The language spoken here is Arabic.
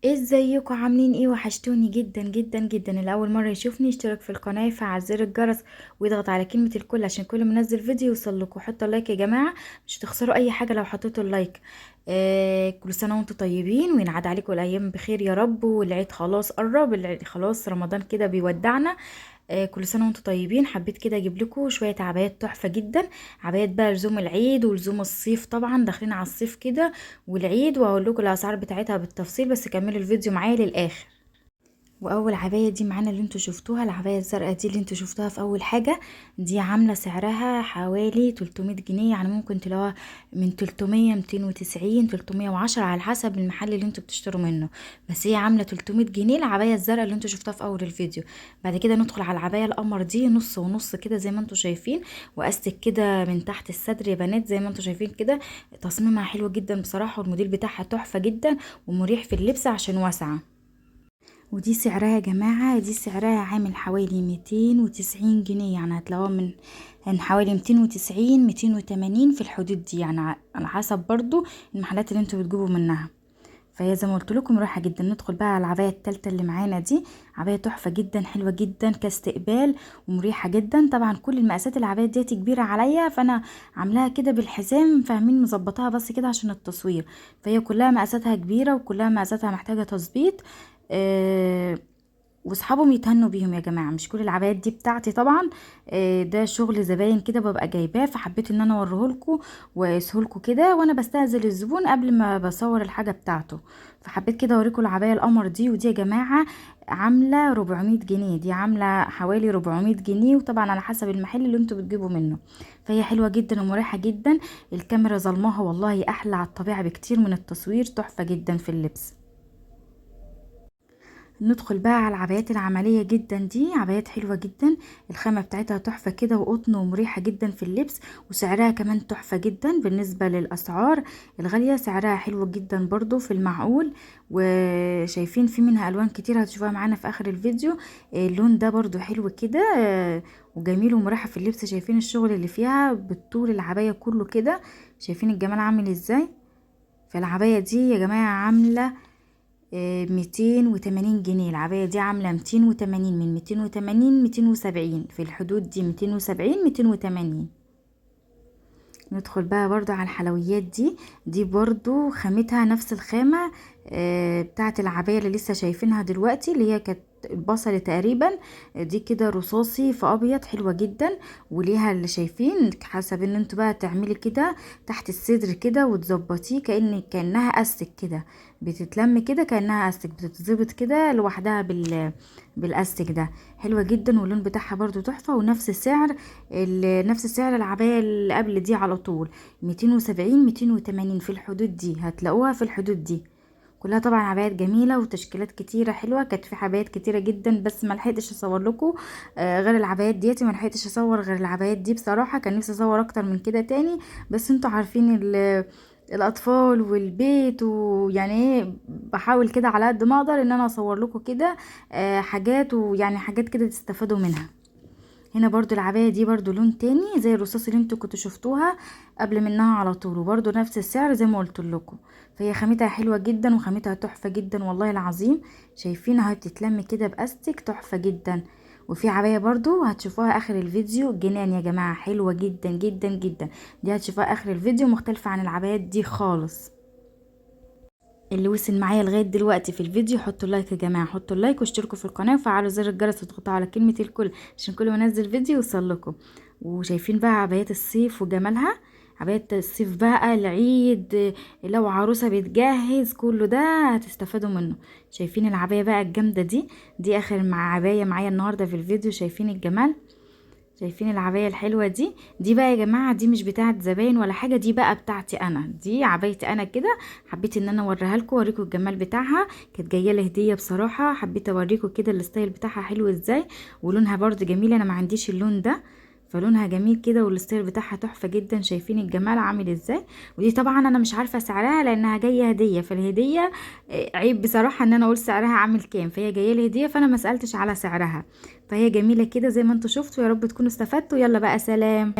ازيكم عاملين ايه؟ وحشتوني جدا جدا جدا. اللي اول مره يشوفني يشترك في القناه، يفعل زر الجرس ويضغط على كلمه الكل عشان كل ما انزل فيديو يوصلكوا. حطوا اللايك يا جماعه، مش هتخسروا اي حاجه لو حطيتوا اللايك. كل سنه وانتم طيبين وينعاد عليكم الايام بخير يا رب. والعيد خلاص قرب، العيد خلاص، رمضان كده بيودعنا. كل سنه وانتم طيبين. حبيت كده اجيب لكم شويه عبايات تحفه جدا، عبايات بقى لزوم العيد ولزوم الصيف، طبعا داخلين على الصيف كده والعيد. وهقول لكم الاسعار بتاعتها بالتفصيل، بس كملوا الفيديو معايا للاخر. واول عباية دي معانا اللي انتوا شفتوها، العباية الزرقاء دي اللي انتوا شفتوها في اول حاجة، دي عاملة سعرها حوالي 300 جنيه. يعني ممكن تلاقوها من 300 290 310 على حسب المحل اللي انتوا بتشتروا منه. بس هي عاملة 300 جنيه العباية الزرقاء اللي انتوا شفتوها في اول الفيديو. بعد كده ندخل على العباية القمر دي، نص ونص كده زي ما انتوا شايفين، واستك كده من تحت الصدر يا بنات زي ما انتوا شايفين كده. تصميمها حلو جدا بصراحة، والموديل بتاعها تحفة جدا ومريح في اللبس عشان واسعة. ودي سعرها يا جماعة، دي سعرها عامل حوالي 290 جنيه. يعني هتلاقوها من حوالي 290 280 في الحدود دي، يعني على حسب برضو المحلات اللي انتوا بتجيبوا منها. فهي زي ما قلت لكم رايحه جدا. ندخل بقى على العبايه التالتة اللي معانا دي، عبايه تحفه جدا حلوه جدا كاستقبال ومريحه جدا. طبعا كل المقاسات العبايه ديت كبيره عليا، فانا عاملاها كده بالحزام، فاهمين، مظبطاها بس كده عشان التصوير. فهي كلها مقاساتها كبيره وكلها مقاساتها محتاجه تظبيط. أه واصحابهم يتهنوا بيهم يا جماعه، مش كل العبايات دي بتاعتي طبعا. ده شغل زباين كده ببقى جايباه، فحبيت ان انا اوريهولكوا واسهلكوا كده، وانا بستأذن الزبون قبل ما بصور الحاجه بتاعته. فحبيت كده اوريكم العبايه القمر دي. ودي يا جماعه عامله 400 جنيه، دي عامله حوالي 400 جنيه، وطبعا على حسب المحل اللي انتوا بتجيبوا منه. فهي حلوه جدا ومريحه جدا. الكاميرا ظلمها والله احلى على الطبيعه بكتير من التصوير، تحفه جدا في اللبس. ندخل بقى على العبايات العملية جدا، دي عبايات حلوة جدا، الخامة بتاعتها تحفة كده وقطن ومريحة جدا في اللبس، وسعرها كمان تحفة جدا بالنسبة للأسعار الغالية. سعرها حلو جدا برضو في المعقول. وشايفين في منها ألوان كتير هتشوفوها معانا في آخر الفيديو. اللون ده برضو حلو كده، وجميل ومريحة في اللبس. شايفين الشغل اللي فيها بالطول العباية كله كده، شايفين الجمال عامل ازاي. فالعباية دي يا جماعة عاملة 280 جنيه. العباية دي عاملة 280، من 280 270 في الحدود دي، 270 280. ندخل بقى برضو على الحلويات دي، دي برضو خامتها نفس الخامة بتاعت العباية اللي لسه شايفينها دلوقتي، اللي هي كانت البصل تقريبا. دي كده رصاصي في ابيض، حلوة جدا. وليها اللي شايفين حسب ان انتوا بقى تعملي كده تحت الصدر كده وتظبطيه كأنها استك كده، بتتلم كده كأنها استك، بتتظبط كده لوحدها بالاستك ده. حلوة جدا واللون بتاعها برضو تحفة. ونفس سعر نفس سعر العباية اللي قبل دي على طول، 270 280 في الحدود دي، هتلاقوها في الحدود دي. كلها طبعا عبايات جميله وتشكيلات كتيره حلوه. كانت في عبايات كتيره جدا بس ما لحقتش اصور لكم غير العبايات ديتي، ما لحقتش اصور غير العبايات دي. بصراحه كان نفسي اصور اكتر من كده تاني، بس انتوا عارفين الاطفال والبيت، ويعني ايه، بحاول كده على قد ما اقدر ان انا اصور لكم كده حاجات، ويعني حاجات كده تستفادوا منها. هنا برضو العباية دي برضو لون تاني زي الرصاص اللي انتوا كنتوا شفتوها قبل منها على طول، وبرضو نفس السعر زي ما قلت لكم. فهي خامتها حلوة جدا وخامتها تحفة جدا والله العظيم. شايفينها بتتلم كده باستك، تحفة جدا. وفي عباية برضو هتشوفوها اخر الفيديو، جنان يا جماعة، حلوة جدا جدا جدا. دي هتشوفوها اخر الفيديو، مختلفة عن العبايات دي خالص. اللي وصل معايا لغايه دلوقتي في الفيديو حطوا لايك يا جماعه، حطوا اللايك واشتركوا في القناه وفعلوا زر الجرس وتضغطوا على كلمه الكل عشان كل ما انزل فيديو يوصل لكم. وشايفين بقى عبايات الصيف وجمالها، عبايات الصيف بقى العيد، لو عروسه بتجهز كله ده هتستفادوا منه. شايفين العبايه بقى الجامده دي، دي اخر مع عبايه معايا النهارده في الفيديو. شايفين الجمال، شايفين العباية الحلوة دي. دي بقى يا جماعة دي مش بتاعت زباين ولا حاجة، دي بقى بتاعتي انا، دي عبايتي انا كده. حبيت ان انا اوريها لكم، اوريكم الجمال بتاعها. كانت جايه لي هدية بصراحة، حبيت اوريكم كده الستايل بتاعها حلو ازاي. ولونها برضو جميل، انا ما عنديش اللون ده، فلونها جميل كده والستايل بتاعها تحفة جدا. شايفين الجمال عامل ازاي. ودي طبعا انا مش عارفة سعرها لانها جاية هدية، فالهدية عيب بصراحة ان انا اقول سعرها عامل كام، فهي جاية لي هدية فانا ما سألتش على سعرها. فهي جميلة كده زي ما انتوا شفتوا. يا رب تكونوا استفدتوا. يلا بقى سلام.